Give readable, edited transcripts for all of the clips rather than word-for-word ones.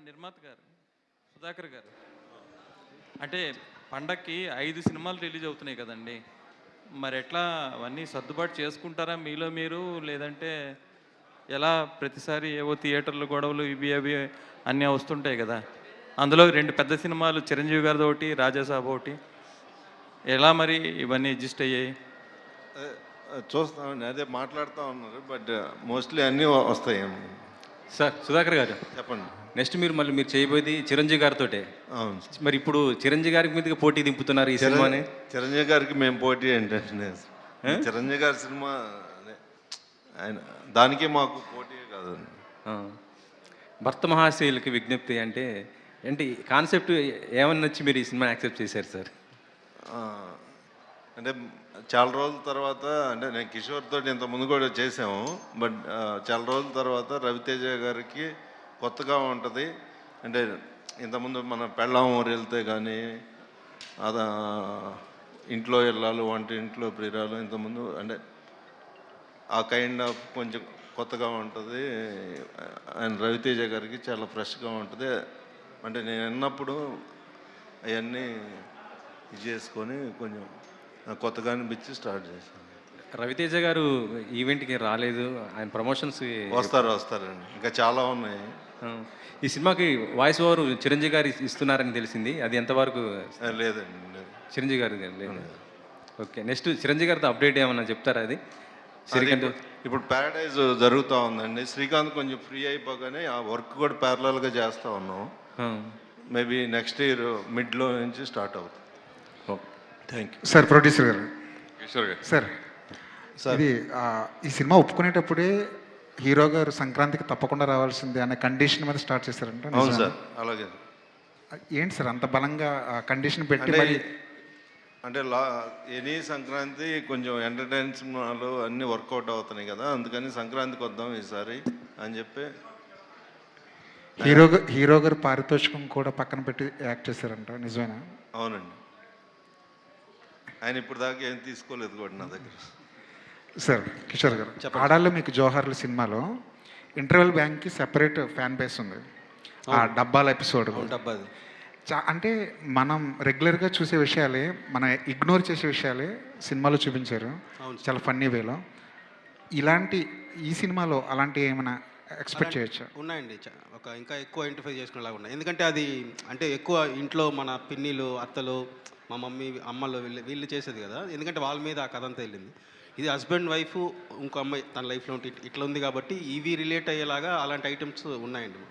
నిర్మాత గారు, సుధాకర్ గారు, అంటే పండక్కి 5 సినిమాలు రిలీజ్ అవుతున్నాయి కదండి. మరి ఎట్లా అవన్నీ సర్దుబాటు చేసుకుంటారా మీలో మీరు? లేదంటే ఎలా? ప్రతిసారి ఏవో థియేటర్లు గొడవలు ఇవి అవి అన్నీ వస్తుంటాయి కదా. అందులో 2 పెద్ద సినిమాలు చిరంజీవి గారిది ఒకటి, రాజాసాబ్ ఒకటి. ఎలా మరి ఇవన్నీ అడ్జస్ట్ అయ్యాయి? చూస్తామండి, అదే మాట్లాడుతూ ఉన్నారు. బట్ మోస్ట్లీ అన్నీ వస్తాయి. సార్ సుధాకర్ గారు, చెప్పండి. నెక్స్ట్ మీరు చేయబోయేది చిరంజీవి గారితోటే. అవును, మరి ఇప్పుడు చిరంజీవి గారి మీదకి పోటీ దింపుతున్నారు ఈ సినిమాని. చిరంజీవి గారికి మేము పోటీ ఏంటంటే చిరంజీవి గారి సినిమా ఆయన దానికి మాకు పోటీ కాదండి. భర్త మహాశయులకి విజ్ఞప్తి అంటే ఏంటి కాన్సెప్ట్? ఏమని నచ్చి మీరు ఈ సినిమా యాక్సెప్ట్ చేశారు సార్? అంటే చాలా రోజుల తర్వాత, అంటే నేను కిషోర్ తోటి ఇంత ముందు కూడా చేసాము. బట్ చాలా రోజుల తర్వాత రవితేజ గారికి కొత్తగా ఉంటుంది. అంటే ఇంతకుముందు మన పెళ్ళాం ఊరు వెళ్తే కానీ అదా ఇంట్లో వెళ్ళాలి, వంట ఇంట్లో ప్రియురాలు, ఇంతకుముందు అంటే ఆ కైండ్ ఆఫ్ కొంచెం కొత్తగా ఉంటుంది. అండ్ రవితేజ గారికి చాలా ఫ్రెష్గా ఉంటుంది. అంటే నేను విన్నప్పుడు అవన్నీ ఇది చేసుకొని కొంచెం కొత్తగా అనిపించి స్టార్ట్ చేశాను. రవితేజ గారు ఈవెంట్కి రాలేదు, ఆయన ప్రమోషన్స్ వస్తారండి, ఇంకా చాలా ఉన్నాయి. ఈ సినిమాకి వాయిస్ ఓవర్ చిరంజీవి గారు ఇస్తున్నారని తెలిసింది, అది ఎంతవరకు? లేదండి, లేదు. చిరంజీవి గారు లేదు. ఓకే, నెక్స్ట్ చిరంజీవి గారితో అప్డేట్ ఏమన్నా చెప్తారా? అది శ్రీకాంత్ ఇప్పుడు ప్యారడైజ్ జరుగుతూ ఉందండి. శ్రీకాంత్ కొంచెం ఫ్రీ అయిపోగానే ఆ వర్క్ కూడా ప్యారలల్గా చేస్తూ ఉన్నాం. మేబీ నెక్స్ట్ ఇయర్ మిడ్లో నుంచి స్టార్ట్ అవుతుంది. Thank you sir. ప్రొడ్యూసర్ గారు, కిషోర్ గారు సార్, ఇది ఈ సినిమా ఒప్పుకునేటప్పుడే హీరో గారు సంక్రాంతికి తప్పకుండా రావాల్సిందే అనే కండిషన్ మీద స్టార్ట్ చేశారంట. అవును సార్, అలాగే. ఏంటి సార్ అంత బలంగా కండిషన్ పెట్టి? అంటే ఎనీ సంక్రాంతి కొంచెం ఎంటర్టైన్మెంట్లు అన్నీ వర్కౌట్ అవుతున్నాయి కదా, అందుకని సంక్రాంతికి వద్దాం ఈసారి అని చెప్పి హీరో గారు పారితోషికం కూడా పక్కన పెట్టి యాక్ట్ చేశారంట, నిజమేనా? అవునండి, ఆయన ఇప్పుడు దాకా ఏం తీసుకోలేదు కూడా నా దగ్గర. సార్ కిషోర్ గారు, ఆడాల్లో మీకు జోహార్లు సినిమాలో ఇంటర్వెల్ బ్యాంక్కి సెపరేట్ ఫ్యాన్ బేస్ ఉంది. ఆ డబ్బాల ఎపిసోడ్ అంటే మనం రెగ్యులర్గా చూసే విషయాలే, మన ఇగ్నోర్ చేసే విషయాలే సినిమాలో చూపించారు చాలా ఫన్నీ వేలో. ఇలాంటి ఈ సినిమాలో అలాంటి ఏమైనా ఎక్స్పెక్ట్ చేయొచ్చా? ఉన్నాయండి, ఒక ఇంకా ఎక్కువ ఐడెంటిఫై చేసుకునేలాగా ఉన్నాయి. ఎందుకంటే అది అంటే ఎక్కువ ఇంట్లో మన పిన్నిలు, అత్తలు, మా మమ్మీ, అమ్మలు వీళ్ళు చేసేది కదా. ఎందుకంటే వాళ్ళ మీద ఆ కథ అంతా వెళ్ళింది. ఇది హస్బెండ్ వైఫ్, ఇంకో అమ్మాయి తన లైఫ్లో ఉంటే ఇట్లా ఉంది కాబట్టి ఇవి రిలేట్ అయ్యేలాగా అలాంటి ఐటమ్స్ ఉన్నాయండి.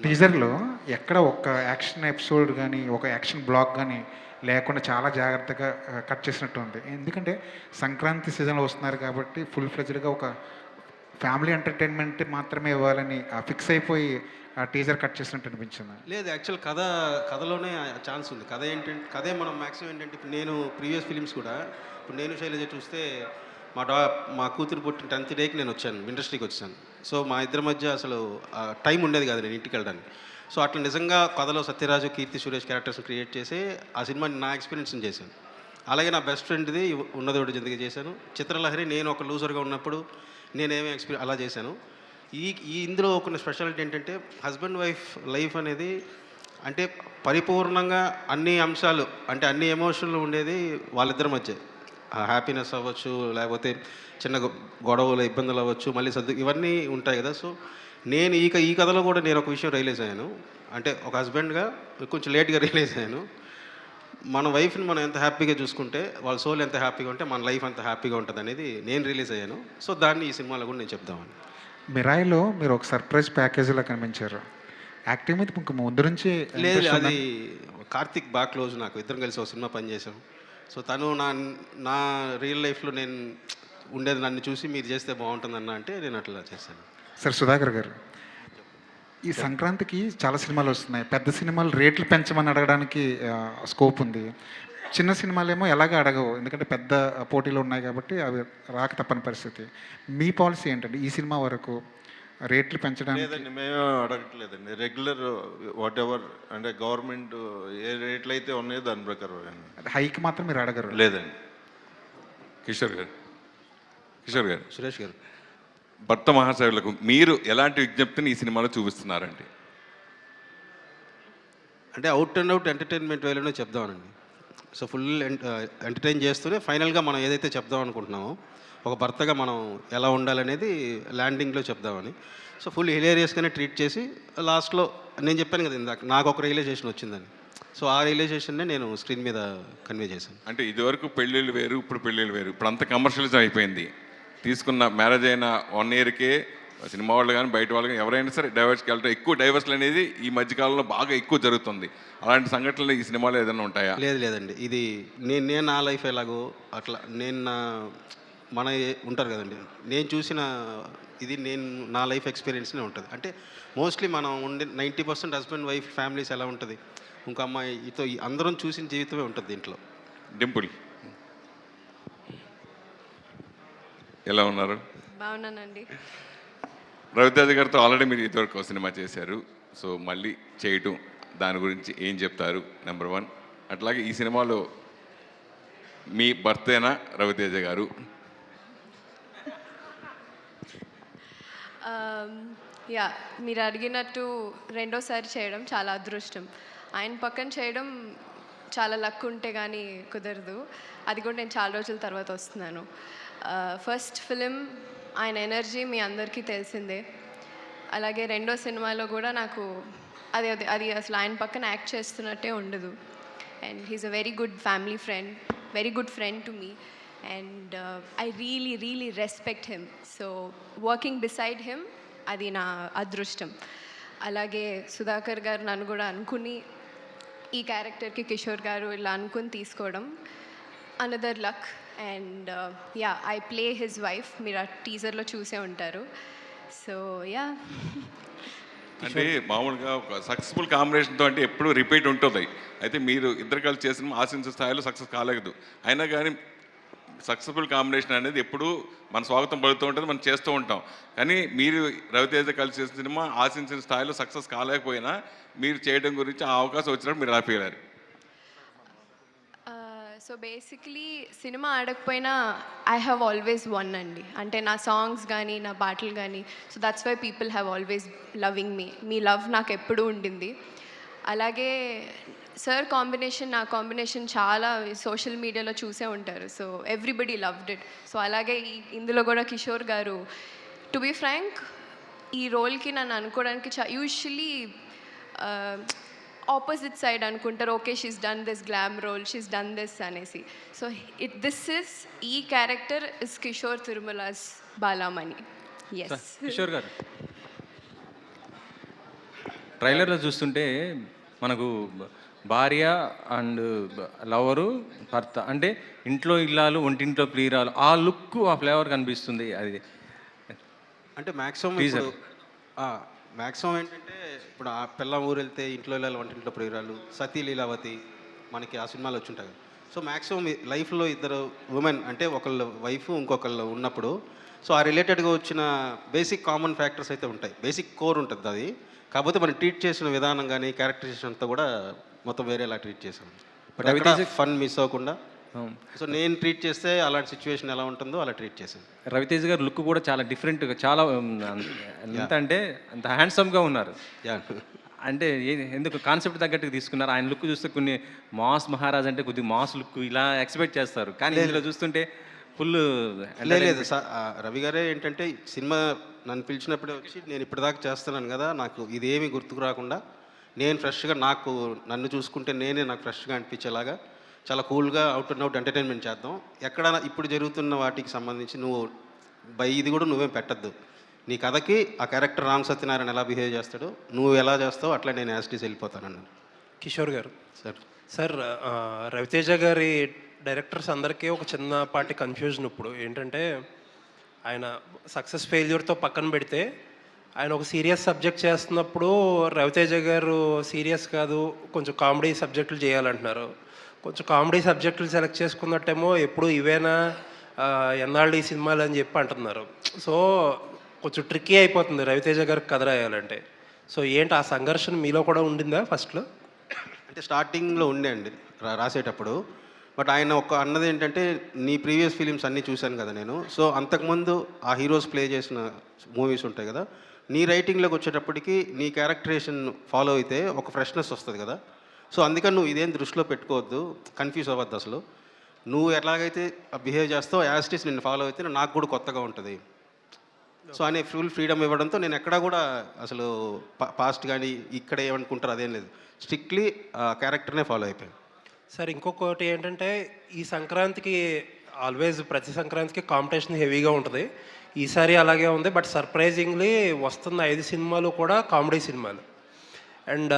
టీజర్లో ఎక్కడ ఒక యాక్షన్ ఎపిసోడ్ కానీ ఒక యాక్షన్ బ్లాక్ కానీ లేకుండా చాలా జాగ్రత్తగా కట్ చేసినట్టు ఉంది. ఎందుకంటే సంక్రాంతి సీజన్లో వస్తున్నారు కాబట్టి ఫుల్ ఫ్లెజ్డ్గా ఒక ఫ్యామిలీ ఎంటర్టైన్మెంట్ మాత్రమే ఇవ్వాలని ఫిక్స్ అయిపోయి ఆ టీజర్ కట్ చేసినట్టు అనిపించింది. లేదు, యాక్చువల్ కథలోనే ఛాన్స్ ఉంది. కథే మనం మ్యాక్సిమం ఏంటంటే, ఇప్పుడు నేను ప్రీవియస్ ఫిలిమ్స్ కూడా, ఇప్పుడు నేను శైలజ చూస్తే మా కూతురు పుట్టిన 10th డేకి నేను వచ్చాను, ఇండస్ట్రీకి వచ్చాను. సో మా ఇద్దరి మధ్య అసలు టైం ఉండేది కాదు నేను ఇంటికి వెళ్ళడానికి. సో అట్లా నిజంగా కథలో సత్యరాజు, కీర్తి సురేష్ క్యారెక్టర్స్ క్రియేట్ చేసి ఆ సినిమాని నా ఎక్స్పీరియన్స్ని చేశాను. అలాగే నా బెస్ట్ ఫ్రెండ్ది ఉన్నది ఒకటి జిందగీ చేశాను. చిత్రలహరి నేను ఒక లూజర్గా ఉన్నప్పుడు నేనేమీ అలా చేశాను. ఇందులో ఒక స్పెషాలిటీ ఏంటంటే, హస్బెండ్ వైఫ్ లైఫ్ అనేది అంటే పరిపూర్ణంగా అన్ని అంశాలు, అంటే అన్ని ఎమోషన్లు ఉండేది వాళ్ళిద్దరి మధ్య. హ్యాపీనెస్ అవ్వచ్చు, లేకపోతే చిన్న గొడవలు, ఇబ్బందులు అవ్వచ్చు, మళ్ళీ ఇవన్నీ ఉంటాయి కదా. సో నేను ఈ కథలో కూడా నేను ఒక విషయం రియలైజ్ అయ్యాను. అంటే ఒక హస్బెండ్గా కొంచెం లేట్గా రియలైజ్ అయ్యాను. మన వైఫ్ని మనం ఎంత హ్యాపీగా చూసుకుంటే, వాళ్ళ సోల్ ఎంత హ్యాపీగా ఉంటే మన లైఫ్ అంత హ్యాపీగా ఉంటుంది అనేది నేను రిలీజ్ అయ్యాను. సో దాన్ని ఈ సినిమాలో కూడా నేను చెప్దామని. మిరాయిలో మీరు ఒక సర్ప్రైజ్ ప్యాకేజీలో కనిపించారు. యాక్టింగ్ మీద మీకు ముందు నుంచి లేదు, అది కార్తిక్ బాగా క్లోజ్, నాకు ఇద్దరం కలిసి ఒక సినిమా పనిచేసాం. సో తను నా రియల్ లైఫ్లో నేను ఉండేది నన్ను చూసి మీరు చేస్తే బాగుంటుందన్న అంటే నేను అట్లా చేశాను. సార్ సుధాకర్ గారు, ఈ సంక్రాంతికి చాలా సినిమాలు వస్తున్నాయి. పెద్ద సినిమాలు రేట్లు పెంచమని అడగడానికి స్కోప్ ఉంది. చిన్న సినిమాలేమో ఎలాగ అడగవు, ఎందుకంటే పెద్ద పోటీలు ఉన్నాయి కాబట్టి అవి రాక తప్పని పరిస్థితి. మీ పాలసీ ఏంటంటే ఈ సినిమా వరకు రేట్లు పెంచడానికి? లేదండి, మేము అడగట్లేదండి. రెగ్యులర్ వాట్ ఎవర్, అంటే గవర్నమెంట్ ఏ రేట్లు అయితే ఉన్నాయో దాని ప్రకారం. హైక్ మాత్రం మీరు అడగరు? లేదండి. కిషోర్ గారు, సురేష్ గారు, భర్త మహాశయులకు మీరు ఎలాంటి విజ్ఞప్తిని ఈ సినిమాలో చూపిస్తున్నారండి? అంటే అవుట్ అండ్ అవుట్ ఎంటర్టైన్మెంట్ వేలోనే చెప్దామనండి. సో ఫుల్ ఎంటర్టైన్ చేస్తూనే ఫైనల్గా మనం ఏదైతే చెప్దాం అనుకుంటున్నామో ఒక భర్తగా మనం ఎలా ఉండాలనేది ల్యాండింగ్లో చెప్దామని. సో ఫుల్ హిలేరియస్గానే ట్రీట్ చేసి లాస్ట్లో నేను చెప్పాను కదా ఇందాక నాకు ఒక రియలైజేషన్ వచ్చిందని. సో ఆ రియలైజేషన్నే నేను స్క్రీన్ మీద కన్వే చేశాను. అంటే ఇదివరకు పెళ్ళిళ్ళు వేరు, ఇప్పుడు పెళ్ళిళ్ళు వేరు. ఇప్పుడు అంత కమర్షియలిజం అయిపోయింది. తీసుకున్న మ్యారేజ్ అయిన 1 ఇయర్కే సినిమా వాళ్ళు కానీ బయట వాళ్ళు కానీ ఎవరైనా సరే డైవర్స్కి వెళ్ళటం, ఎక్కువ డైవర్స్లు అనేది ఈ మధ్యకాలంలో బాగా ఎక్కువ జరుగుతుంది. అలాంటి సంఘటనలు ఈ సినిమాలో ఏదైనా ఉంటాయా? లేదండి, ఇది నేను నా లైఫ్ ఎలాగో అట్లా నేను మన ఉంటారు కదండి, నేను చూసిన ఇది నేను నా లైఫ్ ఎక్స్పీరియన్స్నే ఉంటుంది. అంటే మోస్ట్లీ మనం ఉండే 90% హస్బెండ్ వైఫ్ ఫ్యామిలీస్ ఎలా ఉంటుంది, ఇంకో అమ్మాయితో అందరం చూసిన జీవితమే ఉంటుంది దీంట్లో. డింపుల్ ఎలా ఉన్నారు? బాగున్నానండి. రవితేజ గారితో ఆల్రెడీ మీరు ఇదివరకు సినిమా చేశారు. సో మళ్ళీ చేయటం దాని గురించి ఏం చెప్తారు? నెంబర్ 1. అట్లాగే ఈ సినిమాలో మీ భర్తేనా రవితేజ గారు? యా, మీరు అడిగినట్టు రెండోసారి చేయడం చాలా అదృష్టం. ఆయన పక్కన చేయడం చాలా లక్ ఉంటే కానీ కుదరదు. అది కూడా నేను చాలా రోజుల తర్వాత వస్తున్నాను. ఫస్ట్ ఫిలిం ఆయన ఎనర్జీ మీ అందరికీ తెలిసిందే. అలాగే రెండో సినిమాలో కూడా నాకు అది అది అది అసలు ఆయన పక్కన యాక్ట్ చేస్తున్నట్టే ఉండదు. And he's a very good family friend, very good friend to me. And I really respect him. So working beside him అది నా అదృష్టం. అలాగే సుధాకర్ గారు నన్ను కూడా అనుకుని ఈ క్యారెక్టర్కి కిషోర్ గారు ఇలా అనుకుని తీసుకోవడం another luck. And yeah, I play his wife. మీరు ఆ టీజర్లో చూసే ఉంటారు. So yeah. అంటే మామూలుగా ఒక సక్సెస్ఫుల్ కాంబినేషన్తో అంటే ఎప్పుడు రిపీట్ ఉంటుంది. అయితే మీరు ఇద్దరు కలిసి చేసిన ఆశించిన స్థాయిలో సక్సెస్ కాలేదు. అయినా కానీ సక్సెస్ఫుల్ కాంబినేషన్ అనేది ఎప్పుడు మన స్వాగతం పలుకుతూ ఉంటుంది, మనం చేస్తూ ఉంటాం. కానీ మీరు రవితేజ కలిసి చేసిన సినిమా ఆశించిన స్థాయిలో సక్సెస్ కాలేకపోయినా మీరు చేయడం గురించి ఆ అవకాశం వచ్చినప్పుడు మీరు హ్యాపీ అయ్యారు. సో బేసిక్లీ సినిమా ఆడకపోయినా ఐ హ్యావ్ ఆల్వేస్ వన్ అండి. అంటే నా సాంగ్స్ కానీ నా పాటలు కానీ. So that's why people have always loving me. మీ లవ్ నాకు ఎప్పుడూ ఉండింది. అలాగే సార్ కాంబినేషన్, నా కాంబినేషన్ చాలా సోషల్ మీడియాలో చూసే ఉంటారు. So everybody loved it. So అలాగే ఇందులో కూడా కిషోర్ గారు, టు బీ ఫ్రాంక్, ఈ రోల్కి నన్ను అనుకోవడానికి యూజువల్లీ ఆపోజిట్ సైడ్ అనుకుంటారు. Okay, she's done this glam role, she's done this అనేసి. సో ఈ character is Kishore Tirumala's Balamani. Yes Kishore గారు, ట్రైలర్లో చూస్తుంటే మనకు భార్య అండ్ లవరు, భర్త అంటే ఇంట్లో ఇల్లాలు ఒంటింట్లో ప్రియురాలు, ఆ లుక్ ఆ ఫ్లేవర్ కనిపిస్తుంది. అది అంటే మ్యాక్సిమం ఏంటంటే ఇప్పుడు ఆ పిల్ల ఊరు వెళ్తే ఇంట్లో వెళ్ళాలి, వంటింట్లో ప్రియురాలు, సతీ లీలావతి మనకి ఆ సినిమాలు వచ్చి ఉంటాయి. సో మ్యాక్సిమం లైఫ్లో ఇద్దరు ఉమెన్ అంటే ఒకళ్ళు వైఫ్ ఇంకొకళ్ళు ఉన్నప్పుడు సో ఆ రిలేటెడ్గా వచ్చిన బేసిక్ కామన్ ఫ్యాక్టర్స్ అయితే ఉంటాయి. బేసిక్ కోర్ ఉంటుంది అది. కాకపోతే మనం ట్రీట్ చేసిన విధానం కానీ క్యారెక్టరైజేషన్ అంతా కూడా మొత్తం వేరేలా ట్రీట్ చేసాం. బట్ రవితేజ ఫన్ మిస్ అవ్వకుండా. సో నేను ట్రీట్ చేస్తే అలాంటి సిచ్యువేషన్ ఎలా ఉంటుందో అలా ట్రీట్ చేశాను. రవితేజ గారు లుక్ కూడా చాలా డిఫరెంట్గా, చాలా ఎంత అంటే అంత హ్యాండ్సమ్గా ఉన్నారు. అంటే ఎందుకు కాన్సెప్ట్ తగ్గట్టుగా తీసుకున్నారు? ఆయన లుక్ చూస్తే కొన్ని మాస్ మహారాజ్ అంటే కొద్దిగా మాస్ లుక్ ఇలా ఎక్స్పెక్ట్ చేస్తారు, కానీ ఇందులో చూస్తుంటే ఫుల్ లేదు. రవి గారే ఏంటంటే సినిమా నన్ను పిలిచినప్పుడే వచ్చి నేను ఇప్పటిదాకా చేస్తున్నాను కదా, నాకు ఇదేమీ గుర్తుకు రాకుండా నేను ఫ్రెష్గా నన్ను చూసుకుంటే నాకు ఫ్రెష్గా అనిపించేలాగా చాలా కూల్గా అవుట్ అండ్ అవుట్ ఎంటర్టైన్మెంట్ చేద్దాం. ఎక్కడ ఇప్పుడు జరుగుతున్న వాటికి సంబంధించి నువ్వు ఇది కూడా నువ్వేం పెట్టద్దు. నీ కథకి ఆ క్యారెక్టర్ రామ్ సత్యనారాయణ ఎలా బిహేవ్ చేస్తాడో నువ్వు ఎలా చేస్తావో అట్లా నేను యాస్టీస్ వెళ్ళిపోతానన్నాను. కిషోర్ గారు సార్, రవితేజ గారి డైరెక్టర్స్ అందరికీ ఒక చిన్నపాటి కన్ఫ్యూజన్ ఇప్పుడు ఏంటంటే, ఆయన సక్సెస్ ఫెయిల్యూర్తో పక్కన పెడితే ఆయన ఒక సీరియస్ సబ్జెక్ట్ చేస్తున్నప్పుడు రవితేజ గారు సీరియస్ కాదు, కొంచెం కామెడీ సబ్జెక్టులు చేయాలంటున్నారు. కొంచెం కామెడీ సబ్జెక్టులు సెలెక్ట్ చేసుకున్నట్టేమో ఎప్పుడు ఇవేనా ఎన్నాళ్ళు ఈ సినిమాలు అని చెప్పి అంటున్నారు. సో కొంచెం ట్రిక్కీ అయిపోతుంది రవితేజ గారికి కథ రాయాలంటే. సో ఏంటి ఆ సంఘర్షణ మీలో కూడా ఉండిందా ఫస్ట్లో? అంటే స్టార్టింగ్లో ఉండే అండి రాసేటప్పుడు. బట్ ఆయన అన్నది ఏంటంటే, నీ ప్రీవియస్ ఫిలిమ్స్ అన్నీ చూశాను కదా నేను. సో అంతకుముందు ఆ హీరోస్ ప్లే చేసిన మూవీస్ ఉంటాయి కదా, నీ రైటింగ్లోకి వచ్చేటప్పటికి నీ క్యారెక్టరేషన్ ఫాలో అయితే ఒక ఫ్రెష్నెస్ వస్తుంది కదా. సో అందుకని నువ్వు ఇదేం దృష్టిలో పెట్టుకోవద్దు, కన్ఫ్యూజ్ అవ్వద్దు. అసలు నువ్వు ఎలాగైతే బిహేవ్ చేస్తావు యాజ్ ఇట్ ఈస్ నిన్ను ఫాలో అయితే నాకు కూడా కొత్తగా ఉంటుంది. సో అనే ఫుల్ ఫ్రీడమ్ ఇవ్వడంతో నేను ఎక్కడా కూడా అసలు పాస్ట్ కానీ ఇక్కడ ఏమనుకుంటారు అదేం లేదు, స్ట్రిక్ట్లీ క్యారెక్టర్నే ఫాలో అయిపోయాను. సార్ ఇంకొకటి ఏంటంటే ఈ సంక్రాంతికి ఆల్వేస్ ప్రతి సంక్రాంతికి కాంపిటీషన్ హెవీగా ఉంటుంది. ఈసారి అలాగే ఉంది. బట్ సర్ప్రైజింగ్లీ వస్తున్న 5 సినిమాలు కూడా కామెడీ సినిమాలు. అండ్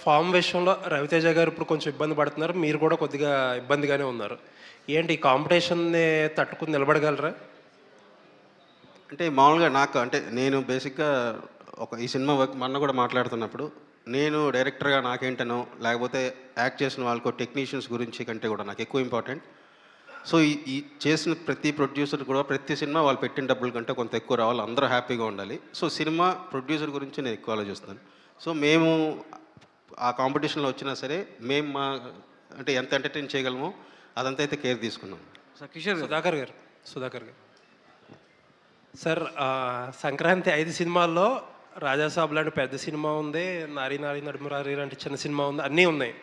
ఫామ్ విషయంలో రవితేజ గారు ఇప్పుడు కొంచెం ఇబ్బంది పడుతున్నారు, మీరు కూడా కొద్దిగా ఇబ్బందిగానే ఉన్నారు. ఏంటి ఈ కాంపిటీషన్ని తట్టుకుని నిలబడగలరా? అంటే మామూలుగా నాకు అంటే నేను బేసిక్గా ఈ సినిమా వర్క్ మొన్న కూడా మాట్లాడుతున్నప్పుడు నేను డైరెక్టర్గా నాకేంటనో లేకపోతే యాక్ట్ చేసిన వాళ్ళకో టెక్నీషియన్స్ గురించి కంటే కూడా నాకు ఎక్కువ ఇంపార్టెంట్. సో ఈ చేసిన ప్రతి ప్రొడ్యూసర్ కూడా ప్రతి సినిమా వాళ్ళు పెట్టిన డబ్బుల కంటే కొంత ఎక్కువ రావాలి, అందరూ హ్యాపీగా ఉండాలి. సో సినిమా ప్రొడ్యూసర్ గురించి నేను ఎక్కువ ఆలోచిస్తాను. సో మేము ఆ కాంపిటీషన్లో వచ్చినా సరే మేము మా అంటే ఎంత ఎంటర్టైన్ చేయగలమో అదంతా అయితే కేర్ తీసుకున్నాం. సుధాకర్ గారు సార్ సంక్రాంతి 5 సినిమాల్లో రాజాసాబ్ లాంటి పెద్ద సినిమా ఉంది, నారీ నారీ నడుమురారి లాంటి చిన్న సినిమా ఉంది, అన్నీ ఉన్నాయి.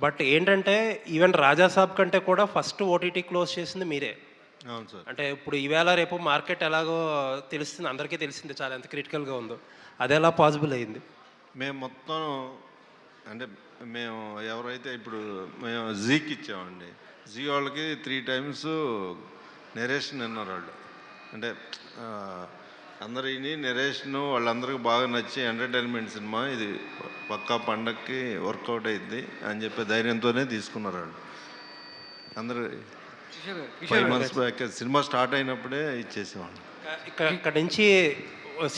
బట్ ఏంటంటే ఈవెన్ రాజాసాబ్ కంటే కూడా ఫస్ట్ ఓటీటీ క్లోజ్ చేసింది మీరే. అవును సార్. అంటే ఇప్పుడు ఈవేళ రేపు మార్కెట్ ఎలాగో తెలుస్తుంది, అందరికీ తెలిసింది చాలా ఎంత క్రిటికల్గా ఉందో. అది ఎలా పాసిబుల్ అయ్యింది? మేము మొత్తం అంటే మేము ఎవరైతే ఇప్పుడు మేము జీకి ఇచ్చామండి, జీ వాళ్ళకి 3 times నెరేషన్ విన్నారు వాళ్ళు. అంటే అందరూ ఇని నెరేషను వాళ్ళందరికీ బాగా నచ్చి ఎంటర్టైన్మెంట్ సినిమా ఇది పక్కా పండక్కి వర్కౌట్ అయింది అని చెప్పి ధైర్యంతోనే తీసుకున్నారు వాళ్ళు. అందరూ 5 months బ్యాక్ సినిమా స్టార్ట్ అయినప్పుడే ఇచ్చేసేవాళ్ళు. ఇక్కడ నుంచి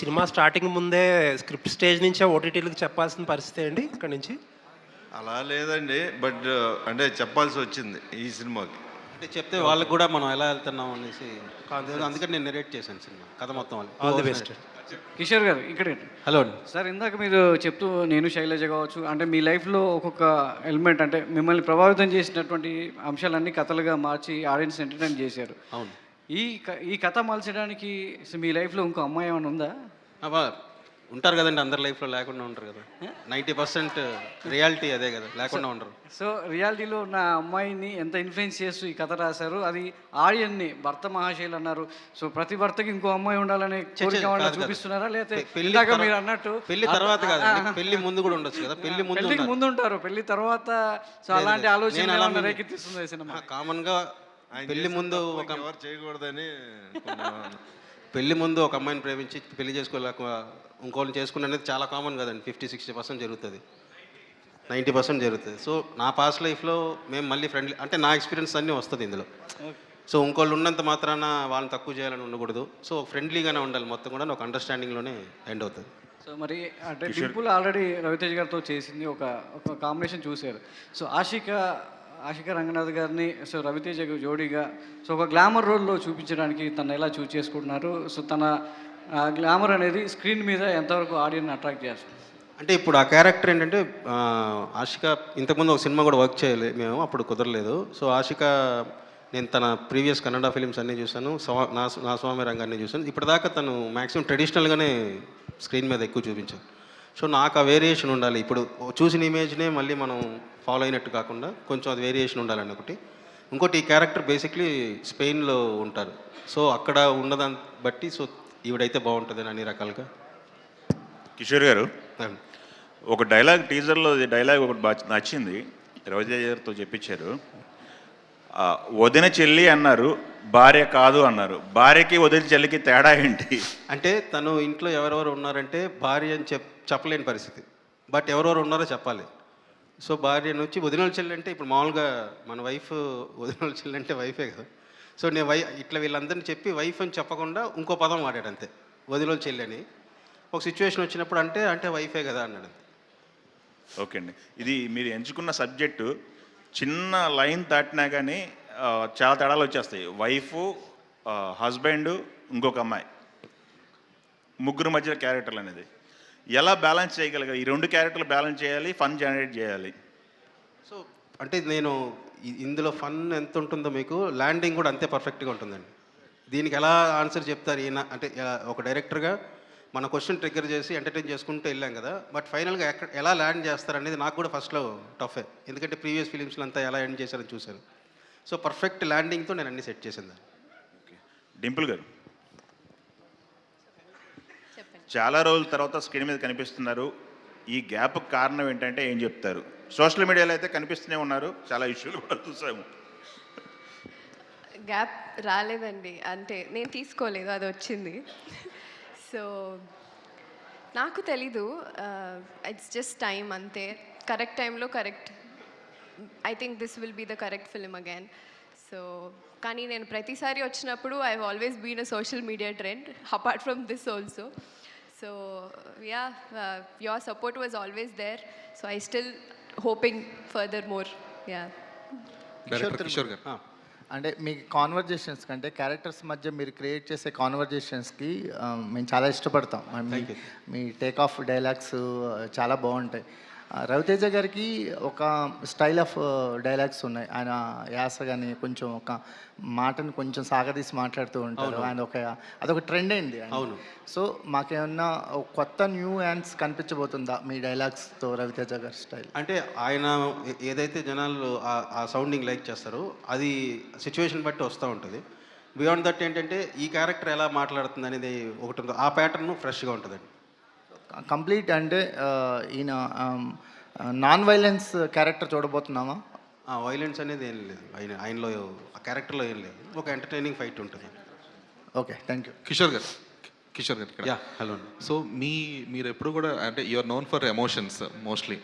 సినిమా స్టార్టింగ్ ముందే స్క్రిప్ట్ స్టేజ్ నుంచే ఓటీటీలకు చెప్పాల్సిన పరిస్థితి అండి ఇక్కడ నుంచి? అలా లేదండి, బట్ అంటే చెప్పాల్సి వచ్చింది ఈ సినిమాకి. అంటే చెప్తే వాళ్ళకి కూడా మనం ఎలా వెళ్తున్నాం అనేసి అందుకని నేను నెరేట్ చేశాను సినిమా కథ మొత్తం. All the best. కిషోర్ గారు ఇక్కడ హలో సార్, ఇందాక మీరు చెప్తూ నేను శైలజ కావచ్చు అంటే మీ లైఫ్లో ఒక్కొక్క ఎలిమెంట్ అంటే మిమ్మల్ని ప్రభావితం చేసినటువంటి అంశాలన్నీ కథలుగా మార్చి ఆడియన్స్ ఎంటర్టైన్ చేశారు. అవును. ఈ కథ మలచడానికి మీ లైఫ్లో ఇంకో అమ్మాయి ఏమైనా ఉందా? ఉంటారు కదండి, అందరి లైఫ్లో లేకుండా ఉంటారు కదా. 90% రియాలిటీ అదే కదా, లేకుండా ఉండరు. సో రియాలిటీలో ఉన్న అమ్మాయిని ఎంత ఇన్ఫ్లుయెన్స్ చేస్తూ ఈ కథ రాశారు, అది ఆడియన్ని భర్త మహాశైలు అన్నారు. సో ప్రతి భర్తకి ఇంకో అమ్మాయి ఉండాలనే కోరిక వాళ్ళని చూపిస్తున్నారా, లేకపోతే మీరు అన్నట్టు పెళ్లి తర్వాత కాదు, పెళ్లి ముందు కూడా ఉండొచ్చు కదా. పెళ్లికి ముందు ఉంటారు, పెళ్లి తర్వాత సో అలాంటి ఆలోచన రేకెత్తిస్తుంది సినిమా. కామన్గా పెళ్లి ముందు ఒక ఎవరు చేయకూడదని పెళ్లి ముందు ఒక అమ్మాయిని ప్రేమించి పెళ్లి చేసుకోలేక ఇంకోళ్ళని చేసుకుని అనేది చాలా కామన్ కదండి. 50-60% జరుగుతుంది, 90% జరుగుతుంది. సో నా పాస్ట్ లైఫ్లో మేము మళ్ళీ ఫ్రెండ్లీ అంటే నా ఎక్స్పీరియన్స్ అన్నీ వస్తుంది ఇందులో. సో ఇంకోళ్ళు ఉన్నంత మాత్రాన వాళ్ళని తక్కువ చేయాలని ఉండకూడదు. సో ఫ్రెండ్లీగానే ఉండాలి, మొత్తం కూడా ఒక అండర్స్టాండింగ్లోనే ఎండ్ అవుతుంది. సో మరి అంటే డింపుల్ ఆల్రెడీ రవితేజ గారితో చేసింది ఒక కాంబినేషన్ చూశారు. సో ఆశిక రంగనాథ్ గారిని సో రవితేజ జోడీగా సో ఒక గ్లామర్ రోల్లో చూపించడానికి తను ఎలా చూస్ చేసుకుంటున్నారు? సో తన గ్లామర్ అనేది స్క్రీన్ మీద ఎంతవరకు ఆడియన్స్ అట్రాక్ట్ చేస్తుంది? అంటే ఇప్పుడు ఆ క్యారెక్టర్ ఏంటంటే ఆశిక ఇంతకుముందు ఒక సినిమా కూడా వర్క్ చేయాలి మేము, అప్పుడు కుదరలేదు. సో ఆశిక నేను తన ప్రీవియస్ కన్నడ ఫిలిమ్స్ అన్నీ చూశాను, నా స్వామి రంగాన్ని చూశాను. ఇప్పటిదాకా తను మ్యాక్సిమం ట్రెడిషనల్గానే స్క్రీన్ మీద ఎక్కువ చూపించాను. సో నాకు ఆ వేరియేషన్ ఉండాలి. ఇప్పుడు చూసిన ఇమేజ్నే మళ్ళీ మనం ఫాలో అయినట్టు కాకుండా కొంచెం అది వేరియేషన్ ఉండాలని ఒకటి. ఇంకోటి ఈ క్యారెక్టర్ బేసిక్లీ స్పెయిన్లో ఉంటారు. సో అక్కడ ఉన్నదాన్ని బట్టి సో ఈవిడైతే బాగుంటుంది అని అన్ని రకాలుగా. కిషోర్ గారు, ఒక టీజర్లో డైలాగ్ ఒకటి బాగా నచ్చింది, రవితేజ గారితో చెప్పించారు. వదిన చెల్లి అన్నారు, భార్య కాదు అన్నారు. భార్యకి వదిన చెల్లికి తేడా ఏంటి? అంటే తను ఇంట్లో ఎవరెవరు ఉన్నారంటే భార్య అని చెప్పలేని పరిస్థితి, బట్ ఎవరెవరు ఉన్నారో చెప్పాలి. సో భార్య నుంచి వదినల చెల్లి అంటే ఇప్పుడు మామూలుగా మన వైఫ్ వదినల చెల్లి అంటే వైఫే కదా. సో నేను ఇట్లా వీళ్ళందరినీ చెప్పి వైఫ్ అని చెప్పకుండా ఇంకో పదం వాడాడు అంతే, వదినల చెల్లి అని. ఒక సిచ్యువేషన్ వచ్చినప్పుడు అంటే వైఫే కదా అన్నాడు. ఓకే అండి, ఇది మీరు ఎంచుకున్న సబ్జెక్టు చిన్న లైన్ దాటినా కానీ చాలా తేడాలు వచ్చేస్తాయి. వైఫ్, హస్బెండ్, ఇంకొక అమ్మాయి, ముగ్గురు మధ్య క్యారెక్టర్లు అనేది ఎలా బ్యాలెన్స్ చేయగలిగారు? ఈ 2 క్యారెక్టర్లు బ్యాలెన్స్ చేయాలి, ఫన్ జనరేట్ చేయాలి. సో అంటే నేను ఇందులో ఫన్ ఎంత ఉంటుందో మీకు ల్యాండింగ్ కూడా అంతే పర్ఫెక్ట్గా ఉంటుందండి. దీనికి ఎలా ఆన్సర్ చెప్తారు ఈయన అంటే ఒక డైరెక్టర్గా మన క్వశ్చన్ ట్రిగ్గర్ చేసి ఎంటర్టైన్ చేసుకుంటూ వెళ్ళాం కదా. బట్ ఫైనల్గా ఎలా ల్యాండ్ చేస్తారనేది నాకు కూడా ఫస్ట్లో టఫే, ఎందుకంటే ప్రీవియస్ ఫిలిమ్స్లో అంతా ఎలా ఎండ్ చేశారని చూశాను. సో పర్ఫెక్ట్ ల్యాండింగ్తో నేను అన్ని సెట్ చేసింది. డింపుల్ గారు, చాలా రోజుల తర్వాత స్క్రీన్ మీద కనిపిస్తున్నారు. ఈ గ్యాప్ కారణం ఏంటంటే ఏం చెప్తారు? సోషల్ మీడియాలో అయితే కనిపిస్తూనే ఉన్నారు, చాలా ఇష్యూలు కూడా చూసాము. గ్యాప్ రాలేదండి, అంటే నేను తీసుకోలేదు, అది వచ్చింది. సో నాకు తెలీదు, ఇట్స్ జస్ట్ టైం అంతే. కరెక్ట్ టైంలో correct, I think this will be the correct film again. So కానీ నేను ప్రతిసారి వచ్చినప్పుడు I always been a social media trend apart from this also. So yeah, your support was always there. So I still hoping furthermore. Yeah. Kishore గారు, అంటే మీ conversations కంటే characters మధ్య మీరు create చేసే కాన్వర్జేషన్స్కి మేము చాలా ఇష్టపడతాం. మీ టేక్ ఆఫ్ డైలాగ్స్ చాలా బాగుంటాయి. రవితేజ గారికి ఒక స్టైల్ ఆఫ్ డైలాగ్స్ ఉన్నాయి. ఆయన యాస కానీ కొంచెం ఒక మాటను కొంచెం సాగదీసి మాట్లాడుతూ ఉంటారు. ఆయన అదొక ట్రెండ్ అయింది. అవును. సో మాకేమన్నా కొత్త న్యూ యాండ్స్ కనిపించబోతుందా మీ డైలాగ్స్తో రవితేజ గారి స్టైల్? అంటే ఆయన ఏదైతే జనాలు ఆ సౌండింగ్ లైక్ చేస్తారో అది సిచ్యువేషన్ బట్టి వస్తూ ఉంటుంది. బియాండ్ దట్ ఏంటంటే ఈ క్యారెక్టర్ ఎలా మాట్లాడుతుంది అనేది ఒకటి ఉంది, ఆ ప్యాటర్న్ ఫ్రెష్గా ఉంటుందండి. కంప్లీట్ అంటే ఈయన నాన్ వైలెన్స్ క్యారెక్టర్ చూడబోతున్నామా? వైలెన్స్ అనేది ఏం లేదు ఆయనలో, ఆ క్యారెక్టర్లో ఏం లేదు, ఒక ఎంటర్టైనింగ్ ఫైట్ ఉంటుంది. Okay, thank you. కిషోర్ గారు ఇక్కడ. Yeah, hello. సో మీరు ఎప్పుడు కూడా అంటే you're known for emotions mostly.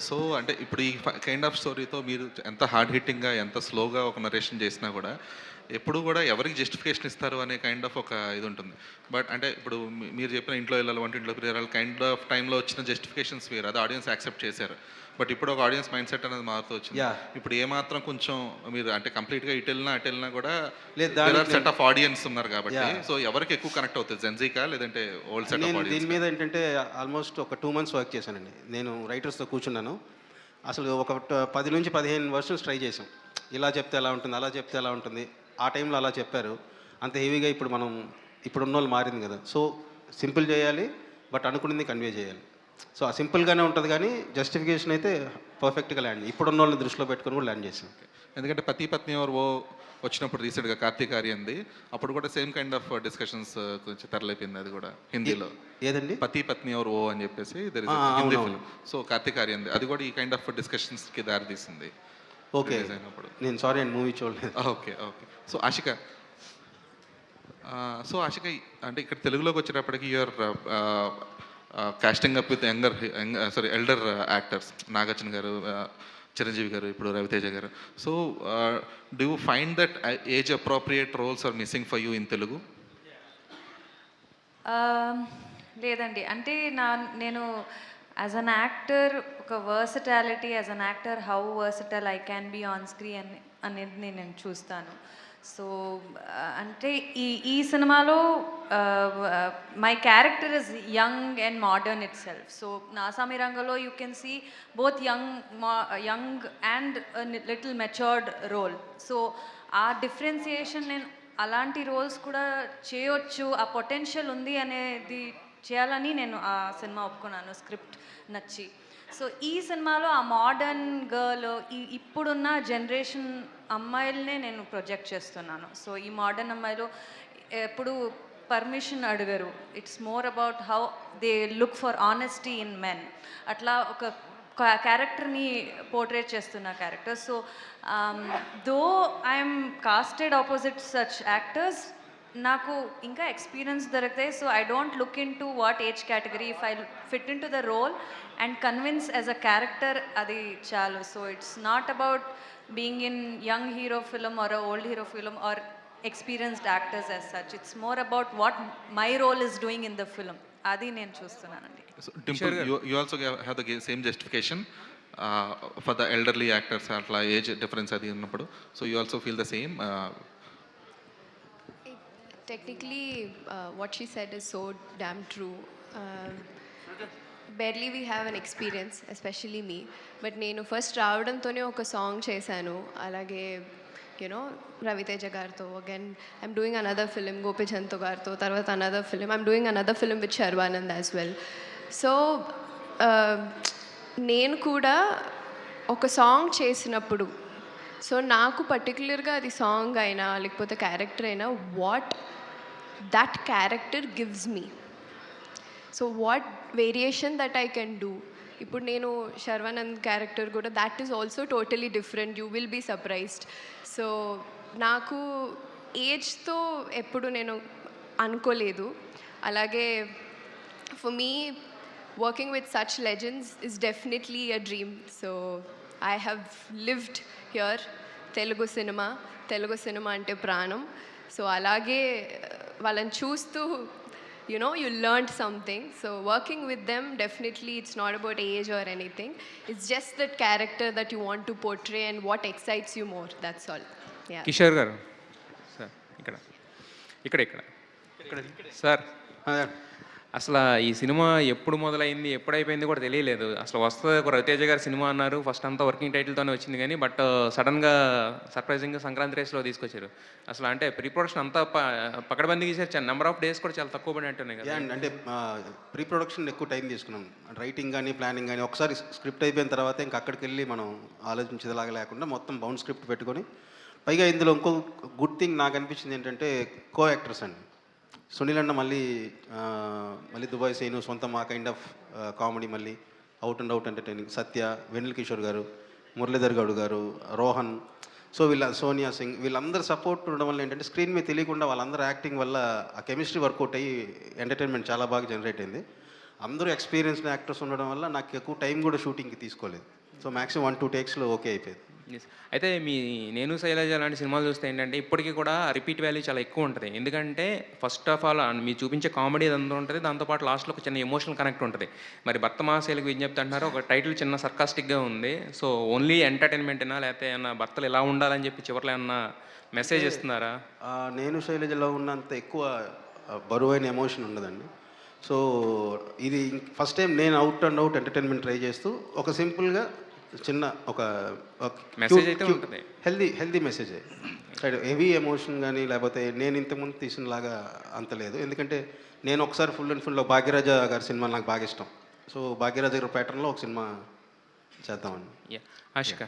So అంటే ఇప్పుడు ఈ కైండ్ ఆఫ్ స్టోరీతో మీరు ఎంత హార్డ్ హిట్టింగ్గా ఎంత స్లోగా ఒక నరేషన్ చేసినా కూడా ఎప్పుడు కూడా ఎవరికి జస్టిఫికేషన్ ఇస్తారు అనే కైండ్ ఆఫ్ ఒక ఇది ఉంటుంది. బట్ అంటే ఇప్పుడు మీరు చెప్పిన ఇంట్లో వెళ్ళాలి, ఇంట్లోకి వెళ్ళాలి కైండ్ ఆఫ్ టైంలో వచ్చిన జస్టిఫికేషన్స్ వేరు, అది ఆడియన్స్ యాక్సెప్ట్ చేశారు. బట్ ఇప్పుడు ఒక ఆడియన్స్ మైండ్ సెట్ అనేది మారుతూ వచ్చింది. ఇప్పుడు ఏమాత్రం కొంచెం మీరు అంటే కంప్లీట్గా ఇటు వెళ్ళినా కూడా సెట్ ఆఫ్ ఆడియన్స్ ఉన్నారు కాబట్టి సో ఎవరికి ఎక్కువ కనెక్ట్ అవుతుంది, జెన్జీకా లేదంటే ఓల్డ్ సెట్ ఆఫ్ ఆడియన్స్? దీని మీద ఏంటంటే ఆల్మోస్ట్ ఒక 2 months వర్క్ చేశానండి. నేను రైటర్స్తో కూర్చున్నాను, అసలు ఒక 10 నుంచి 15 వర్షన్స్ ట్రై చేసాం. ఇలా చెప్తే ఎలా ఉంటుంది, అలా చెప్తే ఎలా ఉంటుంది. ఆ టైంలో అలా చెప్పారు, అంత హెవీగా ఇప్పుడు ఇప్పుడున్న వాళ్ళు మారింది కదా. సో సింపుల్ చేయాలి, బట్ అనుకున్నది కన్వే చేయాలి. సో ఆ సింపుల్గానే ఉంటుంది, కానీ జస్టిఫికేషన్ అయితే పర్ఫెక్ట్గా ల్యాండ్, ఇప్పుడున్న వాళ్ళని దృష్టిలో పెట్టుకొని కూడా ల్యాండ్ చేసాం. ఎందుకంటే పతి పత్ని ఎవరు వచ్చినప్పుడు రీసెంట్గా కార్తీక్ ఆర్యంది, అప్పుడు కూడా సేమ్ కైండ్ ఆఫ్ డిస్కషన్స్ కొంచెం తెరలేపింది. అది కూడా హిందీలో ఏదండి, పతి పత్ని ఎవరు అని చెప్పేసి హిందీ ఫిల్మ్. సో కార్తీక్ ఆర్యంది, అది కూడా ఈ కైండ్ ఆఫ్ డిస్కషన్స్కి దారి తీసింది. ఓకే, నేను సారీ అండ్ మూవీ చూడలేదు. ఓకే. సో ఆషిక అంటే ఇక్కడ తెలుగులోకి వచ్చేటప్పటికి you're casting up with elder actors, Nagarjuna garu, Chiranjeevi garu, ఇప్పుడు Raviteja garu. So do you find that age appropriate roles are missing for you in Telugu? లేదండి, అంటే నేను యాజ్ అన్ యాక్టర్ ఒక versatility, as an actor how versatile I can be on screen అనేది నేను చూస్తాను. So అంటే ఈ సినిమాలో my character is young and modern itself. So Naa Saami రంగంలో you can see both young and little matured role. So ఆ differentiation నేను అలాంటి రోల్స్ కూడా చేయొచ్చు, ఆ పొటెన్షియల్ ఉంది అనేది చేయాలని నేను ఆ సినిమా ఒప్పుకున్నాను, స్క్రిప్ట్ నచ్చి. సో ఈ సినిమాలో ఆ మోడర్న్ గర్ల్, ఇప్పుడున్న జనరేషన్ అమ్మాయిలనే నేను ప్రొజెక్ట్ చేస్తున్నాను. సో ఈ మోడర్న్ అమ్మాయిలు ఎప్పుడు పర్మిషన్ అడగరు, it's more about how they look for honesty in men. అట్లా ఒక క్యారెక్టర్ని పోర్ట్రేట్ చేస్తున్న character. So though I'm casted opposite such actors, నాకు ఇంకా ఎక్స్పీరియన్స్ దొరుకుతాయి. So I don't look into what age category, if I fit into the role and convince as a character, అది చాలు. So it's not about being in young hero film or old hero film or experienced actors as such. It's more about what my role is doing in the film, అది నేను చూస్తున్నానండి. Dimple, you also have the same justification for the elderly actors, atla age difference adi unnappudu. So you also feel the same? Technically, what she said is so damn true. Barely we have an experience, especially me. But నేను first రావడంతోనే ఒక song చేశాను. అలాగే రవితేజ గారితో, again I'm doing another film గోపిచంద్తో గారితో, తర్వాత another film I'm doing another film with Sharwanand as well. So నేను కూడా ఒక సాంగ్ చేసినప్పుడు, సో నాకు పర్టికులర్గా అది సాంగ్ అయినా లేకపోతే క్యారెక్టర్ అయినా what that character gives me, so what variation that I can do. ఇప్పుడు నేను శర్వానంద్ క్యారెక్టర్ కూడా that is also totally different, you will be surprised. So నాకు ఏజ్తో ఎప్పుడు నేను అనుకోలేదు. అలాగే for me working with such legends is definitely a dream. So I have lived here. Telugu cinema అంటే ప్రాణం. సో అలాగే వాళ్ళని చూస్తూ you learned something. So working with them, definitely it's not about age or anything. It's just that character that you want to portray and what excites you more. That's all. Yeah. Kishore గారు sir, ఇక్కడ sir, అసలు ఈ cinema ఎప్పుడు మొదలైంది ఎప్పుడు అయిపోయింది కూడా తెలియలేదు. అసలు వస్తుంది ఒక రవితేజ గారి సినిమా అన్నారు, ఫస్ట్ అంతా వర్కింగ్ టైటిల్తోనే వచ్చింది కానీ బట్ సడన్గా సర్ప్రైజింగ్గా సంక్రాంతి రేస్లో తీసుకొచ్చారు. అసలు అంటే ప్రీ ప్రొడక్షన్ అంతా పకడ్బందీ చేశారు, నెంబర్ ఆఫ్ డేస్ కూడా చాలా తక్కువ పడినట్టున్నాయి కదా. అంటే ప్రీ ప్రొడక్షన్ ఎక్కువ టైం తీసుకున్నాం, రైటింగ్ కానీ ప్లానింగ్ కానీ. ఒకసారి స్క్రిప్ట్ అయిపోయిన తర్వాత ఇంకా అక్కడికి వెళ్ళి మనం ఆలోచించేలాగా లేకుండా మొత్తం బౌండ్ స్క్రిప్ట్ పెట్టుకొని, పైగా ఇందులో ఇంకో గుడ్ థింగ్ నాకు అనిపించింది ఏంటంటే కో యాక్టర్స్ అండి. సునీల్ అన్న మళ్ళీ దుబాయ్ సీను సొంతం ఆ కైండ్ ఆఫ్ కామెడీ, మళ్ళీ అవుట్ అండ్ అవుట్ ఎంటర్టైనింగ్. సత్య, వెన్నెల కిషోర్ గారు, మురళీధర్ గౌడ్ గారు, రోహన్, సో సోనియా సింగ్, వీళ్ళందరూ సపోర్ట్ ఉండడం వల్ల ఏంటంటే స్క్రీన్ మీద తెలియకుండా వాళ్ళందరూ యాక్టింగ్ వల్ల ఆ కెమిస్ట్రీ వర్కౌట్ అయ్యి ఎంటర్టైన్మెంట్ చాలా బాగా జనరేట్ అయింది. అందరూ ఎక్స్పీరియన్స్డ్ యాక్టర్స్ ఉండడం వల్ల నాకు ఎక్కువ టైం కూడా షూటింగ్కి తీసుకోలేదు. సో మ్యాక్సిమం 1-2 టేక్స్లో ఓకే అయిపోయింది. అయితే మీ నేను శైలజ లాంటి సినిమాలు చూస్తే ఏంటంటే ఇప్పటికీ కూడా రిపీట్ వాల్యూ చాలా ఎక్కువ ఉంటుంది. ఎందుకంటే ఫస్ట్ ఆఫ్ ఆల్ మీరు చూపించే కామెడీ అదంతా ఉంటుంది, దాంతోపాటు లాస్ట్లో ఒక చిన్న ఎమోషనల్ కనెక్ట్ ఉంటుంది. మరి భర్త మహాశైలకు విజ్ఞప్తి అంటున్నారు, ఒక టైటిల్ చిన్న సర్కాస్టిక్గా ఉంది. సో ఓన్లీ ఎంటర్టైన్మెంటేనా లేకపోతే ఏమన్నా భర్తలు ఎలా ఉండాలని చెప్పి చివరిలో ఏమన్నా మెసేజ్ ఇస్తున్నారా? నేను శైలజలో ఉన్నంత ఎక్కువ బరువైన ఎమోషన్ ఉండదండి. సో ఇది ఫస్ట్ టైం నేను out and out entertainment try చేస్తూ ఒక సింపుల్గా చిన్న ఒక మెసేజ్ అయితే ఉంటుంది, హెల్దీ మెసేజ్. హెవీ ఎమోషన్ కానీ లేకపోతే నేను ఇంతకుముందు తీసినలాగా అంత లేదు. ఎందుకంటే నేను ఒకసారి ఫుల్ అండ్ ఫుల్లో భాగ్యరాజ గారి సినిమా నాకు బాగా ఇష్టం. సో భాగ్యరాజ గారి ప్యాటర్న్లో ఒక సినిమా చేద్దామని. ఆశిక,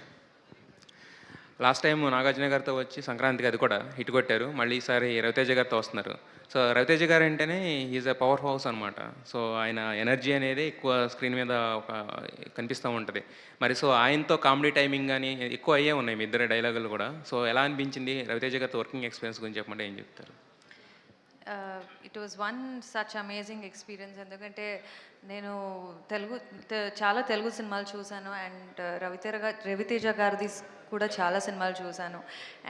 లాస్ట్ టైం నాగార్జున గారితో వచ్చి సంక్రాంతికి అది కూడా హిట్ కొట్టారు, మళ్ళీ ఈసారి రవితేజ గారితో వస్తున్నారు. సో రవితేజ గారు అంటేనే ఈజ్ ఎ పవర్ హౌస్ అనమాట. సో ఆయన ఎనర్జీ అనేది ఎక్కువ స్క్రీన్ మీద ఒక కనిపిస్తూ ఉంటుంది. మరి సో ఆయనతో కామెడీ టైమింగ్ కానీ ఎక్కువ అయ్యే ఉన్నాయి మీ ఇద్దరు డైలాగులు కూడా. సో ఎలా అనిపించింది రవితేజ గారితో వర్కింగ్ ఎక్స్పీరియన్స్ గురించి చెప్పమంటే ఏం చెప్తారు? It was one such amazing experience. ఎందుకంటే నేను చాలా తెలుగు సినిమాలు చూశాను అండ్ రవితేజ గారిది కూడా చాలా సినిమాలు చూశాను.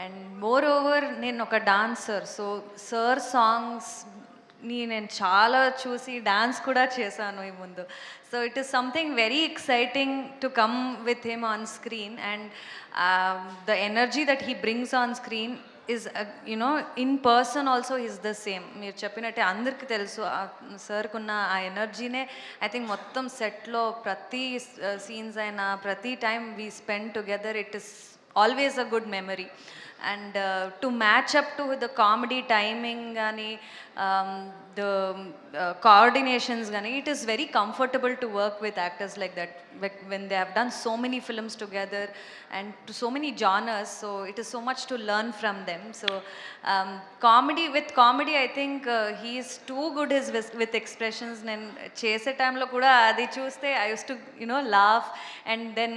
అండ్ మోర్ ఓవర్ నేను ఒక డాన్సర్, సో సార్ సాంగ్స్ని నేను చాలా చూసి డాన్స్ కూడా చేశాను ఈ ముందు. So it is something very exciting to come with him on screen and the energy that he brings on screen is in person also is the same. మీరు చెప్పినట్టే అందరికీ తెలుసు సార్కున్న ఆ ఎనర్జీనే ఐ థింక్ మొత్తం సెట్లో ప్రతి సీన్స్ అయినా ప్రతి time we spend together it is always a good memory. And to match up to the comedy timing కానీ ద కోఆర్డినేషన్స్ కానీ it is very comfortable to work with actors like that when they have done so many films together and to so many genres, so it is so much to learn from them. So comedy I think he is too good with expressions. Nen chese time lo kuda adi chuste I used to laugh and then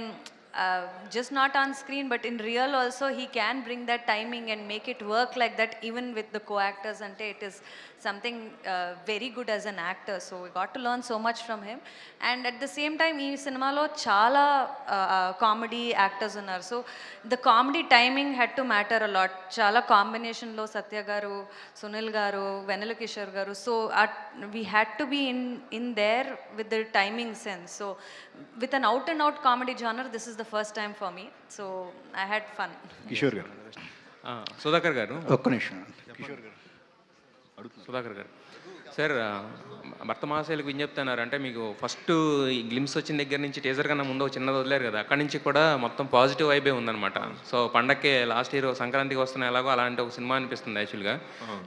just not on screen but in real also he can bring that timing and make it work like that even with the co-actors, and it is something very good as an actor. So we got to learn so much from him. And at the same time ee cinema lo chaala comedy actors unnaru, so the comedy timing had to matter a lot. Chaala combination lo Satya garu, Sunil garu, Venela Kishore garu, so we had to be in there with the timing sense. So with an out and out comedy genre, this is the first time for me, so I had fun. Kishore గారు, సుధాకర్ గారు ఒక్క నిమిషం. కిషోర్ గారు, సుధాకర్ గారు, sir భర్త మహాశైలకు విజ్ఞప్తి అన్నారు అంటే మీకు ఫస్ట్ ఈ గ్లిమ్స్ వచ్చిన దగ్గర నుంచి టీజర్ కన్నా ముందు ఒక చిన్నది వదిలేరు కదా, అక్కడి నుంచి కూడా మొత్తం పాజిటివ్ వైబే ఉందన్నమాట. సో పండక్కి లాస్ట్ ఇయర్ సంక్రాంతికి వస్తున్న ఎలాగో అలాంటి ఒక సినిమా అనిపిస్తుంది యాక్చువల్గా.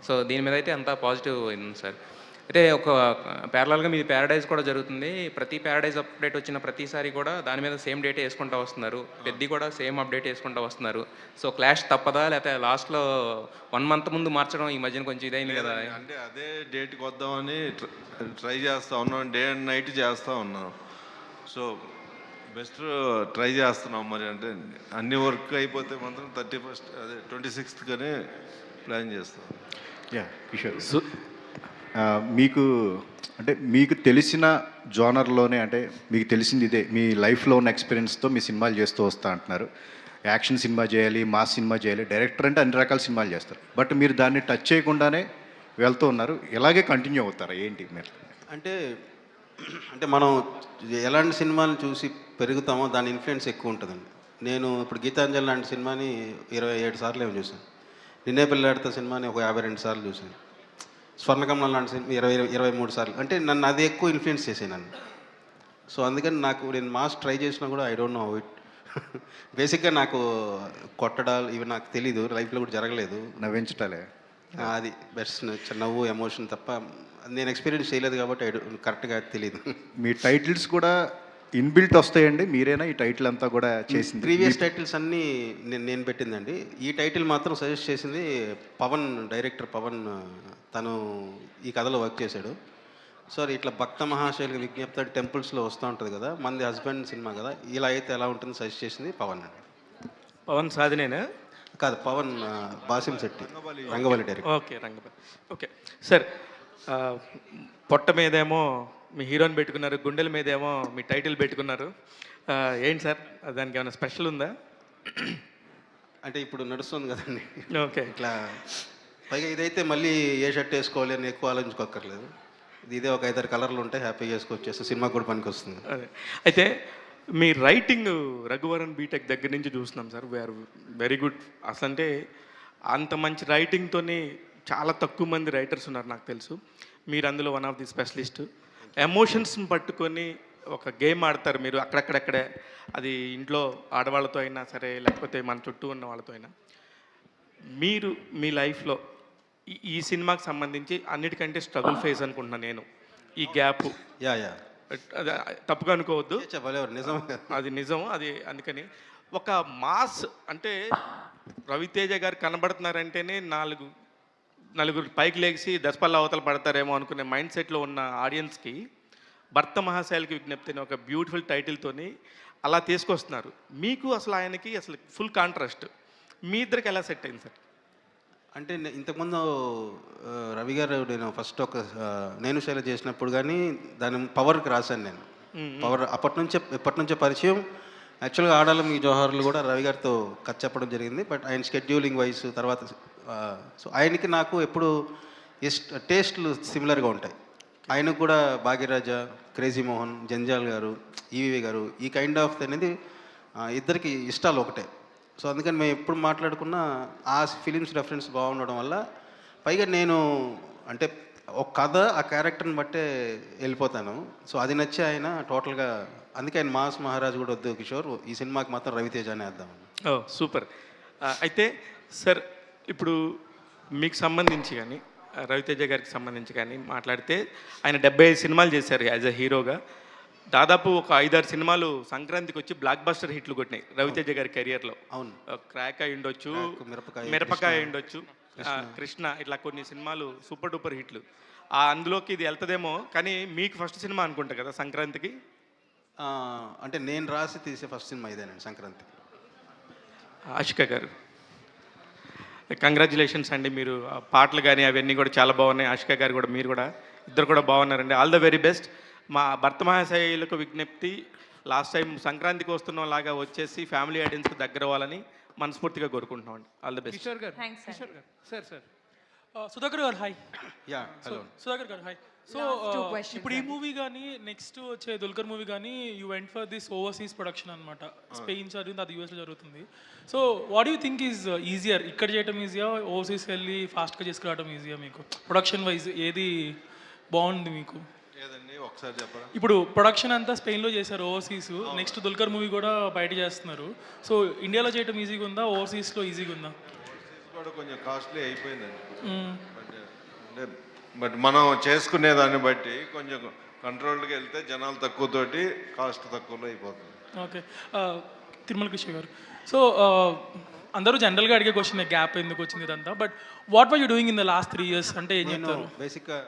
సో దీని మీద అయితే అంతా పాజిటివ్ అయింది సార్. అంటే ఒక ప్యారలల్గా మీది ప్యారడైజ్ కూడా జరుగుతుంది. ప్రతి ప్యారడైజ్ అప్డేట్ వచ్చిన ప్రతిసారి కూడా దాని మీద సేమ్ డేటే వేసుకుంటూ వస్తున్నారు, పెద్ది కూడా సేమ్ అప్డేట్ వేసుకుంటూ వస్తున్నారు. సో క్లాష్ తప్పదా, లేకపోతే లాస్ట్లో 1 month ముందు మార్చడం ఈ మధ్యన కొంచెం ఇదైంది కదా? అంటే అదే డేట్కి వద్దామని ట్రై చేస్తూ ఉన్నాం, డే అండ్ నైట్ చేస్తూ ఉన్నాం. సో బెస్ట్ ట్రై చేస్తున్నాం. మరి అంటే అన్ని వర్క్ అయిపోతే మాత్రం 31st అదే 26th ప్లాన్ చేస్తాం. యా కిషోర్, మీకు అంటే మీకు తెలిసిన జోనర్లోనే అంటే మీకు తెలిసింది ఇదే, మీ లైఫ్లో ఉన్న ఎక్స్పీరియన్స్తో మీ సినిమాలు చేస్తూ వస్తా అంటున్నారు. యాక్షన్ సినిమా చేయాలి, మాస్ సినిమా చేయాలి, డైరెక్టర్ అంటే అన్ని రకాల సినిమాలు చేస్తారు. బట్ మీరు దాన్ని టచ్ చేయకుండానే వెళ్తూ ఉన్నారు. ఇలాగే కంటిన్యూ అవుతారా ఏంటి మీరు? అంటే మనం ఎలాంటి సినిమాలను చూసి పెరుగుతామో దాని ఇన్ఫ్లుయెన్స్ ఎక్కువ ఉంటుందండి. నేను ఇప్పుడు గీతాంజలి లాంటి సినిమాని 27 సార్లు ఏమో చూశాను. నిన్నే పెళ్ళాడితే సినిమాని ఒక 52 సార్లు చూశాను. స్వర్ణకమలం లాంటి సినిమా 23 సార్లు. అంటే నన్ను అది ఎక్కువ ఇన్ఫ్లుయెన్స్ చేసాను నన్ను. సో అందుకని నేను మాస్ ట్రై చేసినా కూడా I don't know how it. బేసిక్గా నాకు కొట్టడాలు ఇవి నాకు తెలీదు, లైఫ్లో కూడా జరగలేదు. నవ్వించటాలే అది బెస్ట్, నవ్వు ఎమోషన్ తప్ప నేను ఎక్స్పీరియన్స్ చేయలేదు కాబట్టి కరెక్ట్గా తెలియదు. మీ టైటిల్స్ కూడా ఇన్బిల్ట్ వస్తాయండి, మీరేనా ఈ టైటిల్ అంతా కూడా చేసింది? ప్రీవియస్ టైటిల్స్ అన్నీ నేను పెట్టిందండి. ఈ టైటిల్ మాత్రం సజెస్ట్ చేసింది పవన్, డైరెక్టర్ పవన్. తను ఈ కథలో వర్క్ చేశాడు. సో ఇట్లా భక్త మహాశైలికి విజ్ఞప్తి టెంపుల్స్లో వస్తూ ఉంటుంది కదా, మంది హస్బెండ్ సినిమా కదా, ఇలా అయితే ఎలా ఉంటుంది సజెస్ట్ చేసింది పవన్ అండి. పవన్ సాధినేనా? కాదు, పవన్ బాసిం శెట్టి, రంగవల్లి డైరెక్టర్. ఓకే, రంగవల్లి. ఓకే సార్, పొట్ట మీదేమో మీ హీరోని పెట్టుకున్నారు, గుండెల మీదేమో మీ టైటిల్ పెట్టుకున్నారు. ఏంటి సార్ దానికి ఏమైనా స్పెషల్ ఉందా? అంటే ఇప్పుడు నడుస్తుంది కదండి. ఓకే, ఇట్లా పైగా ఇదైతే మళ్ళీ ఏ షర్ట్ వేసుకోవాలి అని ఎక్కువ ఆలోచించుకోక్కర్లేదు. ఇదే ఒక 5-6 కలర్లు ఉంటే హ్యాపీగా వేసుకొచ్చేస్తే సినిమా కూడా పనికి వస్తుంది. అదే అయితే మీ రైటింగ్ రఘువరన్ బీటెక్ దగ్గర నుంచి చూస్తున్నాం సార్, వీఆర్ వెరీ గుడ్. అసలు అంటే అంత మంచి రైటింగ్తోని చాలా తక్కువ మంది రైటర్స్ ఉన్నారు నాకు తెలుసు. మీరు అందులో వన్ ఆఫ్ ది స్పెషలిస్ట్. ఎమోషన్స్ని పట్టుకొని ఒక గేమ్ ఆడతారు మీరు అక్కడక్కడక్కడే, అది ఇంట్లో ఆడవాళ్ళతో అయినా సరే లేకపోతే మన చుట్టూ ఉన్న వాళ్ళతో అయినా. మీరు మీ లైఫ్లో ఈ సినిమాకి సంబంధించి అన్నిటికంటే స్ట్రగుల్ ఫేస్ అనుకుంటున్నాను నేను, ఈ గ్యాప్. యా అది తప్పుగా అనుకోవద్దు, నిజం, అది నిజం. అది అందుకని ఒక మాస్ అంటే రవితేజ గారు కనబడుతున్నారంటేనే నలుగురు పైకి లేచి దశపల్ల అవతల పడతారేమో అనుకునే మైండ్ సెట్లో ఉన్న ఆడియన్స్కి భర్త మహాశైలికి విజ్ఞప్తి అని ఒక బ్యూటిఫుల్ టైటిల్తోని అలా తీసుకొస్తున్నారు. మీకు అసలు ఆయనకి అసలు ఫుల్ కాంట్రాస్ట్. మీ ఇద్దరికి ఎలా సెట్ అయింది సార్? అంటే ఇంతకుముందు రవి గారు నేను ఫస్ట్ ఒక నేను శైలి చేసినప్పుడు కానీ దాని పవర్కి రాశాను నేను. పవర్ ఎప్పటి నుంచే పరిచయం. యాక్చువల్గా ఆడాలి మీ జోహార్లు కూడా రవి గారితో కథ చెప్పడం జరిగింది. బట్ ఆయన స్కెడ్యూలింగ్ వైస్ తర్వాత సో ఆయనకి నాకు ఎప్పుడు టేస్ట్లు సిమిలర్గా ఉంటాయి. ఆయనకు కూడా భాగ్యరాజ, క్రేజీ మోహన్, జంజాల్ గారు, ఈవీవి గారు, ఈ కైండ్ ఆఫ్ అనేది ఇద్దరికి ఇష్టాలు ఒకటే. సో అందుకని మేము ఎప్పుడు మాట్లాడుకున్నా ఆ ఫిలిమ్స్ రెఫరెన్స్ బాగుండడం వల్ల, పైగా నేను అంటే ఒక కథ ఆ క్యారెక్టర్ని బట్టే వెళ్ళిపోతాను. సో అది నచ్చి ఆయన టోటల్గా, అందుకే ఆయన మాస్ మహారాజ్ కూడా వద్దు కిషోర్, ఈ సినిమాకి మాత్రం రవితేజ అనే వేద్దాం. ఓ సూపర్. అయితే సార్ ఇప్పుడు మీకు సంబంధించి కానీ రవితేజ గారికి సంబంధించి కానీ మాట్లాడితే ఆయన 75 సినిమాలు చేశారు యాజ్ అ హీరోగా. దాదాపు ఒక 5-6 సినిమాలు సంక్రాంతికి వచ్చి బ్లాక్ బస్టర్ హిట్లు కొట్టినాయి రవితేజ గారి కెరియర్లో. అవును, క్రాక్ అయి ఉండొచ్చు, మిరపకాయ ఉండొచ్చు, కృష్ణ, ఇట్లా కొన్ని సినిమాలు సూపర్ డూపర్ హిట్లు. అందులోకి ఇది వెళ్తుందేమో, కానీ మీకు ఫస్ట్ సినిమా అనుకుంటా కదా సంక్రాంతికి? అంటే నేను రాసి తీసే ఫస్ట్ సినిమా ఇదేనండి సంక్రాంతికి. ఆషిక గారు కంగ్రాచులేషన్స్ అండి. మీరు పాటలు కానీ అవన్నీ కూడా చాలా బాగున్నాయి. ఆషిక గారు కూడా, మీరు కూడా, ఇద్దరు కూడా బాగున్నారండి. All the very best. మా భర్త మహాశైలకు విజ్ఞప్తి, లాస్ట్ టైం సంక్రాంతికి వస్తున్న లాగా వచ్చేసి ఫ్యామిలీ ఆడియన్స్కి దగ్గర అవ్వాలని మనస్ఫూర్తిగా కోరుకుంటున్నాం అండి. All the best. కిషోర్ గారు, సార్ సుధాకర్ గారు హాయ్. యా హలో సుధాకర్ గారు హాయ్. సో ఇప్పుడు ఈ మూవీ కానీ నెక్స్ట్ వచ్చే దుల్కర్ మూవీ కానీ you went for this overseas production అనమాట. స్పెయిన్ జరుగుతుంది, అది యూఎస్లో జరుగుతుంది. So what you think is easier, ఇక్కడ చేయడం ఈజియా, ఓవర్సీస్ వెళ్ళి ఫాస్ట్గా చేసుకురావడం ఈజియా? మీకు ప్రొడక్షన్ వైజ్ ఏది బాగుంది మీకు? ఏదండి ఒకసారి చెప్పరా? ఇప్పుడు ప్రొడక్షన్ అంతా స్పెయిన్లో చేశారు ఓవర్సీస్, నెక్స్ట్ దుల్కర్ మూవీ కూడా బయట చేస్తున్నారు. సో ఇండియాలో చేయడం ఈజీగా ఉందా, ఓవర్సీస్లో ఈజీగా ఉందా? కూడా కొంచెం కాస్ట్లీ అయిపోయిందండి. బట్ మనం చేసుకునే దాన్ని బట్టి కొంచెం కంట్రోల్డ్గా వెళ్తే జనాలు తక్కువతోటి కాస్ట్ తక్కువలో అయిపోతుంది. ఓకే, తిరుమల కృష్ణ గారు, సో అందరూ జనరల్గా అడిగే క్వశ్చన్ గ్యాప్ ఎందుకు వచ్చింది ఇదంతా, but what were you doing in the last 3 years అంటే ఏం చెప్తారు? బేసిక్గా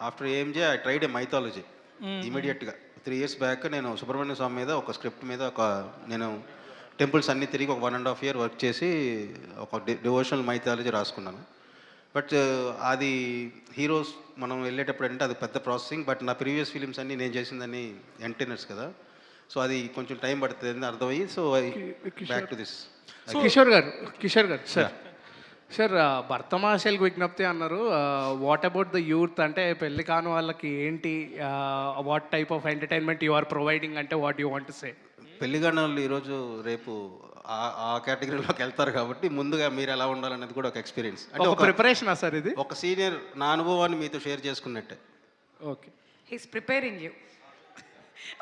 after AMJ I tried a mythology ఇమీడియట్గా 3 years బ్యాక్. నేను సుబ్రహ్మణ్య స్వామి మీద ఒక స్క్రిప్ట్ మీద నేను టెంపుల్స్ అన్నీ తిరిగి ఒక 1.5 year వర్క్ చేసి ఒక డివోషనల్ మైథాలజీ రాసుకున్నాను. బట్ అది హీరోస్ మనం వెళ్ళేటప్పుడు అంటే అది పెద్ద ప్రాసెసింగ్. బట్ నా ప్రీవియస్ ఫిలిమ్స్ అన్నీ నేను చేసిందని ఎంటర్టైనర్స్ కదా, సో అది కొంచెం టైం పడుతుంది అని అర్థమయ్యి, so back to this. Kishore గారు సార్ భర్తమాషలకు విజ్ఞప్తి అన్నారు. వాట్ అబౌట్ ద యూత్, అంటే పెళ్లి కాని వాళ్ళకి ఏంటి, what type of entertainment you are providing, అంటే what you want to say? పెళ్లి కాని వాళ్ళు ఈరోజు రేపు ఆ కేటగిరీలోకి వెళ్తారు కాబట్టి ముందుగా మీరు ఎలా ఉండాలనేది కూడా ఒక ఎక్స్పీరియన్స్, అంటే ఒక ప్రిపరేషన్ సార్ ఇది, ఒక సీనియర్ నా అనుభవాన్ని మీతో షేర్ చేసుకున్నట్టే. Okay, he's preparing you.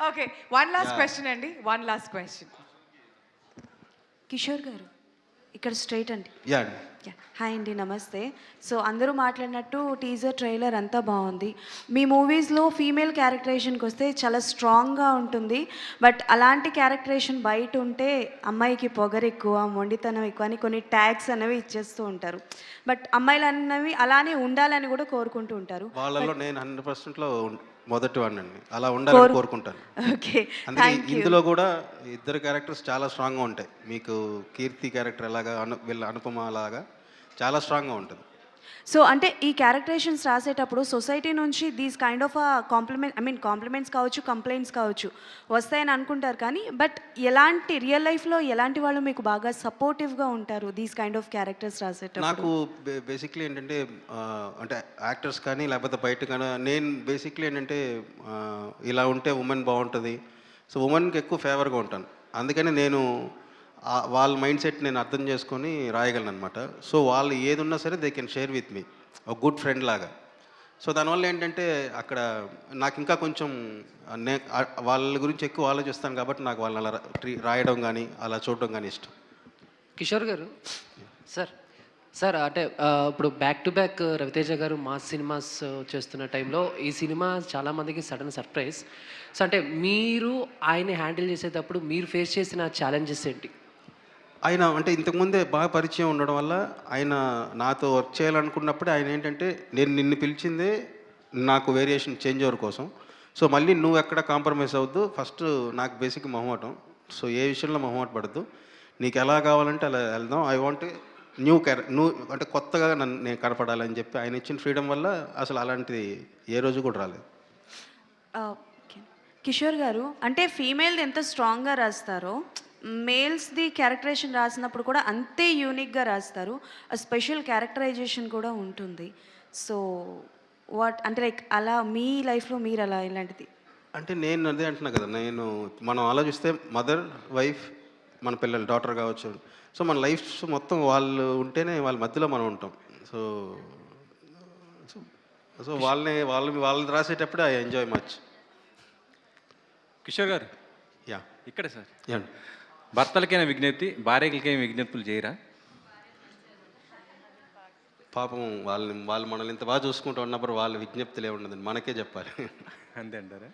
Okay, one last question అండి, వన్ లాస్ట్ క్వశ్చన్. కిషోర్ గారు ఇక్కడ స్ట్రైట్ అండి. యా హాయ్ అండి, నమస్తే. సో అందరూ మాట్లాడినట్టు టీజర్ ట్రైలర్ అంతా బాగుంది. మీ మూవీస్లో ఫీమేల్ క్యారెక్టరేషన్కి వస్తే చాలా స్ట్రాంగ్గా ఉంటుంది, బట్ అలాంటి క్యారెక్టరేషన్ బయట ఉంటే అమ్మాయికి పొగరు ఎక్కువ, మొండితనం ఎక్కువ అని కొన్ని ట్యాగ్స్ అనేవి ఇచ్చేస్తూ ఉంటారు. బట్ అమ్మాయిలు అన్నవి అలానే ఉండాలని కూడా కోరుకుంటూ ఉంటారు. వాళ్ళలో నేను 100%లో మొదటి వాడినండి, అలా ఉండాలని కోరుకుంటాను. ఓకే, అందుకే ఇందులో కూడా ఇద్దరు క్యారెక్టర్స్ చాలా స్ట్రాంగ్గా ఉంటాయి. మీకు కీర్తి క్యారెక్టర్ ఎలాగా, వీళ్ళ అనుపమ అలాగా చాలా స్ట్రాంగ్గా ఉంటుంది. సో అంటే ఈ క్యారెక్టరేషన్స్ రాసేటప్పుడు సొసైటీ నుంచి దీస్ కైండ్ ఆఫ్ కాంప్లిమెంట్స్ కావచ్చు, కంప్లైంట్స్ కావచ్చు వస్తాయని అనుకుంటారు, కానీ బట్ ఎలాంటి రియల్ లైఫ్లో ఎలాంటి వాళ్ళు మీకు బాగా సపోర్టివ్గా ఉంటారు దీస్ కైండ్ ఆఫ్ క్యారెక్టర్స్ రాసేటప్పుడు? నాకు బేసిక్లీ ఏంటంటే అంటే యాక్టర్స్ కానీ లేకపోతే బయట కానీ నేను బేసిక్లీ ఏంటంటే ఇలా ఉంటే ఉమెన్ బాగుంటుంది, సో ఉమెన్కి ఎక్కువ ఫేవర్గా ఉంటాను. అందుకని నేను వాళ్ళ మైండ్ సెట్ నేను అర్థం చేసుకొని రాయగలను అనమాట. సో వాళ్ళు ఏది ఉన్నా సరే they can share with me, ఒక గుడ్ ఫ్రెండ్ లాగా. సో దానివల్ల ఏంటంటే అక్కడ నాకు ఇంకా కొంచెం వాళ్ళ గురించి ఎక్కువ ఆలోచిస్తాను కాబట్టి నాకు వాళ్ళని అలా రాయడం కానీ అలా చూడడం కానీ ఇష్టం. కిషోర్ గారు సార్ అంటే ఇప్పుడు బ్యాక్ టు బ్యాక్ రవితేజ గారు మాస్ సినిమాస్ చేస్తున్న టైంలో ఈ సినిమా చాలామందికి సడన్ సర్ప్రైజ్. సో అంటే మీరు ఆయన్ని హ్యాండిల్ చేసేటప్పుడు మీరు ఫేస్ చేసిన ఛాలెంజెస్ ఏంటి? ఆయన అంటే ఇంతకుముందే బాగా పరిచయం ఉండడం వల్ల ఆయన నాతో వర్క్ చేయాలనుకున్నప్పుడే ఆయన ఏంటంటే నేను నిన్ను పిలిచిందే నాకు వేరియేషన్ చేంజ్ ఓవర్ కోసం, సో మళ్ళీ నువ్వు ఎక్కడ కాంప్రమైజ్ అవ్వద్దు, ఫస్ట్ నాకు బేసిక్ మొహమాటం, సో ఏ విషయంలో మొహమాట పడద్దు, నీకు ఎలా కావాలంటే అలా వెళ్దాం, ఐ వాంట్ నువ్వు అంటే కొత్తగా నేను కనపడాలని చెప్పి ఆయన ఇచ్చిన ఫ్రీడమ్ వల్ల అసలు అలాంటిది ఏ రోజు కూడా రాలేదు. కిషోర్ గారు, అంటే ఫీమేల్ది ఎంత స్ట్రాంగ్గా రాస్తారో మేల్స్ది క్యారెక్టరేషన్ రాసినప్పుడు కూడా అంతే యూనిక్గా రాస్తారు, స్పెషల్ క్యారెక్టరైజేషన్ కూడా ఉంటుంది. సో వాట్ అంటే లైక్ అలా మీ లైఫ్లో మీరు అలా ఇలాంటిది అంటే నేను అదే అంటున్నా కదా, మనం ఆలోచిస్తే మదర్, వైఫ్, మన పిల్లలు, డాటర్ కావచ్చు, సో మన లైఫ్ మొత్తం వాళ్ళు ఉంటేనే వాళ్ళ మధ్యలో మనం ఉంటాం. సో సో వాళ్ళని రాసేటప్పుడు ఐ ఎంజాయ్ మచ్. కిషోర్ గారు ఇక్కడ సార్, యా భర్తలకైనా విజ్ఞప్తి, భార్యలకైనా విజ్ఞప్తులు చేయరా? పాపం వాళ్ళు మనల్ని ఇంత బాగా చూసుకుంటూ ఉన్నప్పుడు వాళ్ళ విజ్ఞప్తులే ఉండదండి, మనకే చెప్పాలి. అంతే అంటారా?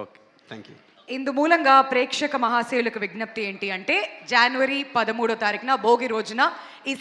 Okay, thank you. ఇందు మూలంగా ప్రేక్షక మహాశయులకు విజ్ఞప్తి ఏంటి అంటే, జనవరి 13వ తారీఖున భోగి రోజున ఈ